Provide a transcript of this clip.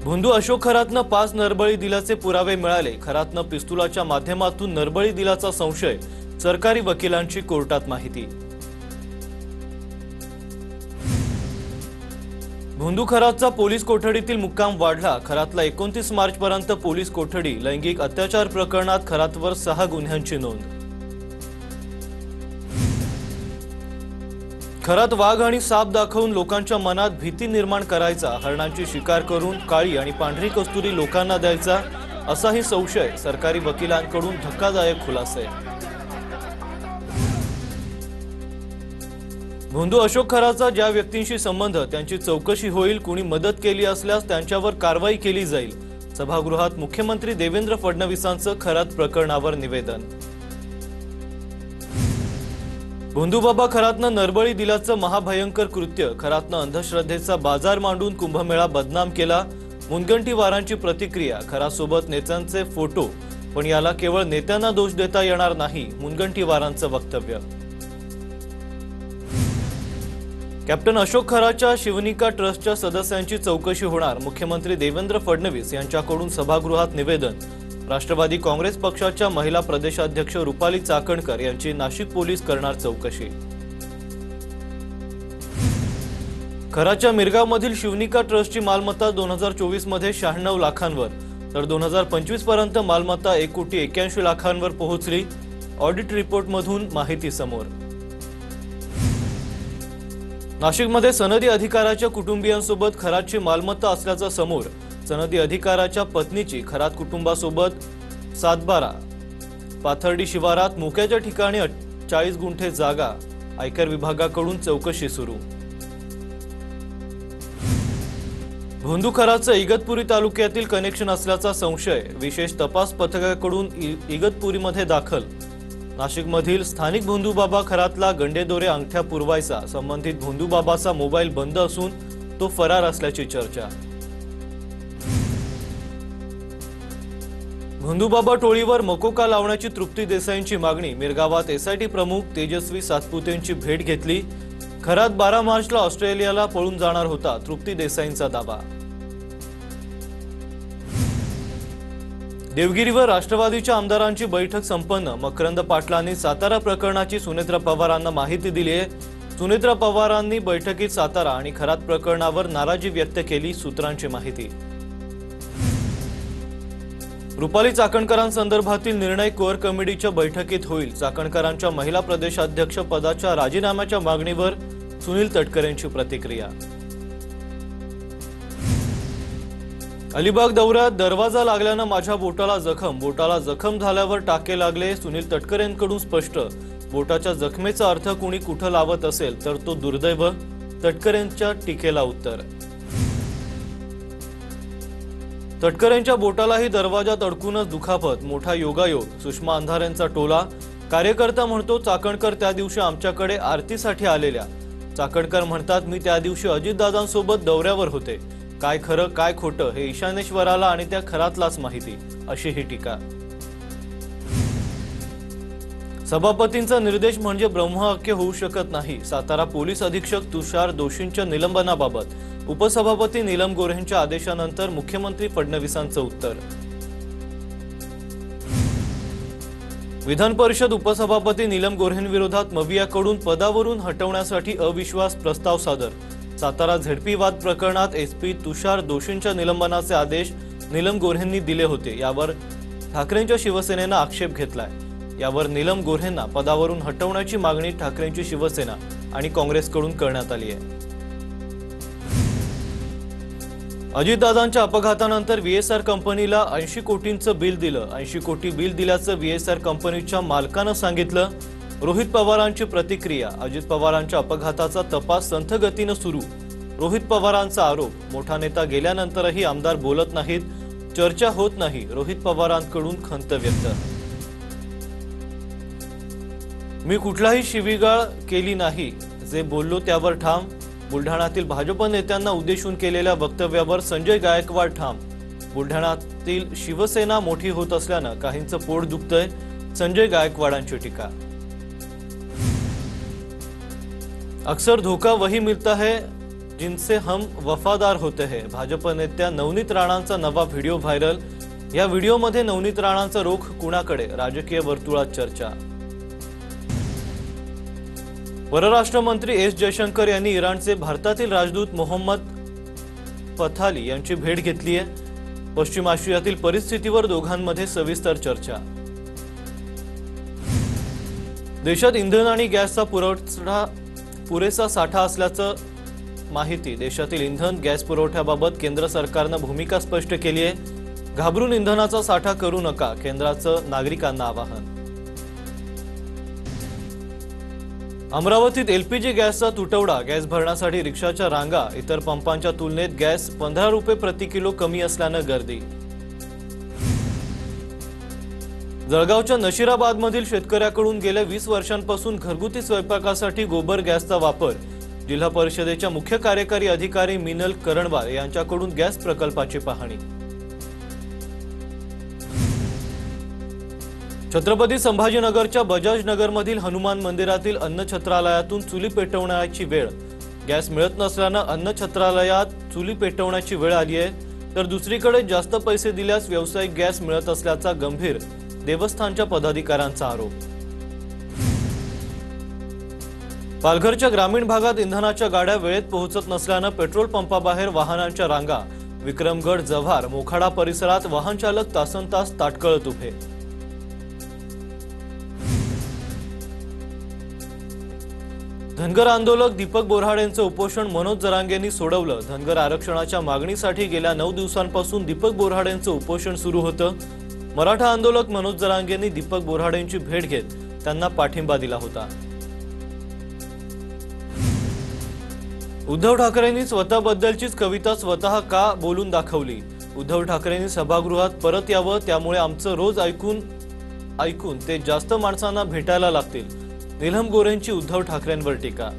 भोंदू अशोक खरातनं 5 नरबळी दिल्याचे पुरावे मिळाले। खरातनं पिस्तुलाच्या माध्यमातून नरबळी दिल्याचा संशय। सरकारी वकिलांची कोर्टात माहिती। भोंदू खरातचा पोलीस कोठडीतील मुक्काम वाढला। खरातला 29 मार्चपर्यंत पोलीस कोठडी। लैंगिक अत्याचार प्रकरणात खरातवर 6 गुन्ह्यांची नोंद। खरात वाघ आणि साप दाखवून लोकांच्या मनात भीती निर्माण करायचा, हरणांची शिकार करून काळी आणि पांढरी कस्तुरी लोकांना द्यायचा, असाही संशय। सरकारी वकिलांकडून धक्कादायक खुलासे। भोंदू अशोक खरातचा ज्या व्यक्तींशी संबंध त्यांची चौकशी होईल, कुणी मदत केली असल्यास त्यांच्यावर कारवाई केली जाईल। सभागृहात मुख्यमंत्री देवेंद्र फडणवीसांचं खरात प्रकरणावर निवेदन। भोंदूबाबा खरातनं नरबळी दिल्याचं महाभयंकर कृत्य। खरातनं अंधश्रद्धेचा बाजार मांडून कुंभमेळा बदनाम केला। मुनगंटीवारांची प्रतिक्रिया। खरातसोबत नेत्यांचे फोटो, पण याला केवळ नेत्यांना दोष देता येणार नाही, मुनगंटीवारांचं वक्तव्य। कॅप्टन अशोक खरातच्या शिवनिका ट्रस्टच्या सदस्यांची चौकशी होणार। मुख्यमंत्री देवेंद्र फडणवीस यांच्याकडून सभागृहात निवेदन। राष्ट्रवादी काँग्रेस पक्षाच्या महिला प्रदेशाध्यक्ष रुपाली चाकणकर यांची नाशिक पोलीस करणार चौकशी। खरातच्या मिरगावमधील शिवनिका ट्रस्टची मालमत्ता 2024 मध्ये 96 लाखांवर, तर 2025 पर्यंत मालमत्ता 1,81 लाखांवर पोहोचली। ऑडिट रिपोर्टमधून माहिती समोर। नाशिकमध्ये सनदी अधिकाऱ्याच्या कुटुंबियांसोबत खरातची मालमत्ता असल्याचं समोर। सनदी अधिकाऱ्याच्या पत्नीची खरात कुटुंबासोबत 7-12 पाथर्डी शिवारात मोक्याच्या ठिकाणी 40 गुंठे जागा। आयकर विभागाकडून चौकशी सुरू। भोंदू खरातचं इगतपुरी तालुक्यातील कनेक्शन असल्याचा संशय। विशेष तपास पथकाकडून इगतपुरीमध्ये दाखल। नाशिकमधील स्थानिक भोंदूबाबा खरातला गंडेदोरे अंगठ्या पुरवायचा। संबंधित भोंदूबाबाचा मोबाईल बंद असून तो फरार असल्याची चर्चा। भोंदूबाबा टोळीवर मकोका लावण्याची तृप्ती देसाईंची मागणी। मिरगावात एसआयटी प्रमुख तेजस्वी सातपुतेंची भेट घेतली। खरात 12 मार्चला ऑस्ट्रेलियाला पळून जाणार होता, तृप्ती देसाईंचा दावा। देवगिरीवर राष्ट्रवादीच्या आमदारांची बैठक संपन्न। मकरंद पाटलांनी सातारा प्रकरणाची सुनेत्रा पवारांना माहिती दिली आहे। सुनेत्रा पवारांनी बैठकीत सातारा आणि खरात प्रकरणावर नाराजी व्यक्त केली। सूत्रांची माहिती। रुपाली चाकणकरांसंदर्भातील निर्णय कोअर कमिटीच्या बैठकीत होईल। चाकणकरांच्या महिला प्रदेशाध्यक्ष पदाच्या राजीनाम्याच्या मागणीवर सुनील तटकरेंची प्रतिक्रिया। अलिबाग दौऱ्यात दरवाजा लागल्यानं माझ्या बोटाला जखम झाल्यावर टाके लागले। सुनील तटकरेंकडून स्पष्ट। बोटाच्या जखमेचा अर्थ कुणी कुठं लावत असेल तर तो दुर्दैव। तटकरेंच्या टीकेला उत्तर। तटकरेंच्या बोटालाही दरवाजात अडकूनच दुखापत। मोठा योगायोग। सुषमा अंधारेंचा टोला। कार्यकर्ता म्हणतो चाकणकर त्या दिवशी आमच्याकडे आरतीसाठी आलेल्या। चाकणकर म्हणतात मी त्या दिवशी अजितदादांसोबत दौऱ्यावर होते। काय खरं काय खोटं हे ईशानेश्वराला आणि त्या खरातलाच माहिती, अशी ही टीका। सभापतींचा निर्देश म्हणजे ब्रह्महत्या होऊ शकत नाही। सातारा पोलीस अधीक्षक तुषार दोशींच्या निलंबनाबाबत उपसभापती नीलम गोऱ्हेंच्या आदेशानंतर मुख्यमंत्री फडणवीसांचं उत्तर। विधान परिषद उपसभापती नीलम गोऱ्हेंविरोधात मवियाकडून पदावरून हटवण्यासाठी अविश्वास प्रस्ताव सादर। सातारा झेडपी वाद प्रकरणात एसपी तुषार दोशींच्या निलंबनाचे आदेश नीलम गोऱ्हेंनी दिले होते। यावर ठाकरेंच्या शिवसेनेनं आक्षेप घेतलाय। यावर नीलम गोऱ्हेंना पदावरून हटवण्याची मागणी ठाकरेंची शिवसेना आणि काँग्रेसकडून करण्यात आली आहे। अजितदादांच्या अपघातानंतर व्हीएसआर कंपनीला 80 कोटींचं बिल दिलं। 80 कोटी बिल दिल्याचं व्हीएसआर कंपनीच्या मालकानं सांगितलं। रोहित पवारांची प्रतिक्रिया। अजित पवारांच्या अपघाताचा तपास संथ गतीनं सुरू। रोहित पवारांचा आरोप। मोठा नेता गेल्यानंतरही आमदार बोलत नाहीत, चर्चा होत नाही। रोहित पवारांकडून खंत व्यक्त। मी कुठलाही शिवीगाळ केली नाही, जे बोललो त्यावर ठाम। बुलढाण्यातील भाजप नेत्यांना उद्देशून केलेल्या वक्तव्यावर संजय गायकवाड ठाम। बुलढाण्यातील शिवसेना मोठी होत असल्यानं काहींचं पोट दुखतंय, संजय गायकवाडांची टीका। अक्सर धोखा वही मिलता है जिनसे हम वफादार होते हैं। भाजप नेत्या नवनीत राणांचा नवा व्हिडिओ व्हायरल। या व्हिडिओमध्ये नवनीत राणांचा रोख कुणाकडे, राजकीय वर्तुळात चर्चा। परराष्ट्र मंत्री एस जयशंकर यांनी इराणचे भारतातील राजदूत मोहम्मद पथाली यांची भेट घेतली आहे। पश्चिम आशियातील परिस्थितीवर दोघांमध्ये सविस्तर चर्चा। देशात इंधन आणि गॅसचा पुरेसा साठा असल्याचं माहिती। देशातील इंधन गॅस पुरवठ्याबाबत केंद्र सरकारने भूमिका स्पष्ट केली आहे। घाबरून इंधनाचा साठा करू नका, केंद्राचं नागरिकांना आवाहन। अमरावतीत एलपीजी गॅसचा तुटवडा। गॅस भरण्यासाठी रिक्षाच्या रांगा। इतर पंपांच्या तुलनेत गॅस 15 रुपये प्रति किलो कमी असल्याने गर्दी। जळगावच्या नशिराबादमधील शेतकऱ्याकडून गेल्या 20 वर्षांपासून घरगुती स्वयंपाकासाठी गोबर गॅसचा वापर। जिल्हा परिषदेच्या मुख्य कार्यकारी अधिकारी मिनल करणवार यांच्याकडून गॅस प्रकल्पाची पाहणी। छत्रपती संभाजीनगरच्या बजाज नगरमधील हनुमान मंदिरातील अन्न छत्रालयातून चुली पेटवण्याची वेळ। गॅस मिळत नसल्याने अन्न छत्रालयात चुली पेटवण्याची वेळ आली आहे, तर दुसरीकडे जास्त पैसे दिल्यास व्यावसायिक गॅस मिळत असल्याचा गंभीर देवस्थानच्या पदाधिकाऱ्यांचा आरोप। पालघरच्या ग्रामीण भागात इंधनाच्या गाड्या वेळेत पोहोचत नसल्याने पेट्रोल पंपाबाहेर वाहनांच्या रांगा। विक्रमगड, जव्हार, मोखाडा परिसरात वाहन चालक तासनतास ताटकळत उभे। धनगर आंदोलक दीपक बोऱ्हाडेंचं उपोषण मनोज जरांगेंनी सोडवलं। धनगर आरक्षणाच्या मागणीसाठी गेल्या 9 दिवसांपासून दीपक बोऱ्हाडेंचं उपोषण सुरू होतं। मराठा आंदोलक मनोज जरांगेंनी दीपक बोऱ्हाडेंची भेट घेत त्यांना पाठिंबा दिला होता। उद्धव ठाकरेंनी स्वतःबद्दलचीच कविता स्वतः का बोलून दाखवली। उद्धव ठाकरेंनी सभागृहात परत यावं, त्यामुळे आमचं रोज ऐकून ते जास्त माणसांना भेटायला लागतील। नीलम गोऱ्हेंची उद्धव ठाकरेंवर टीका।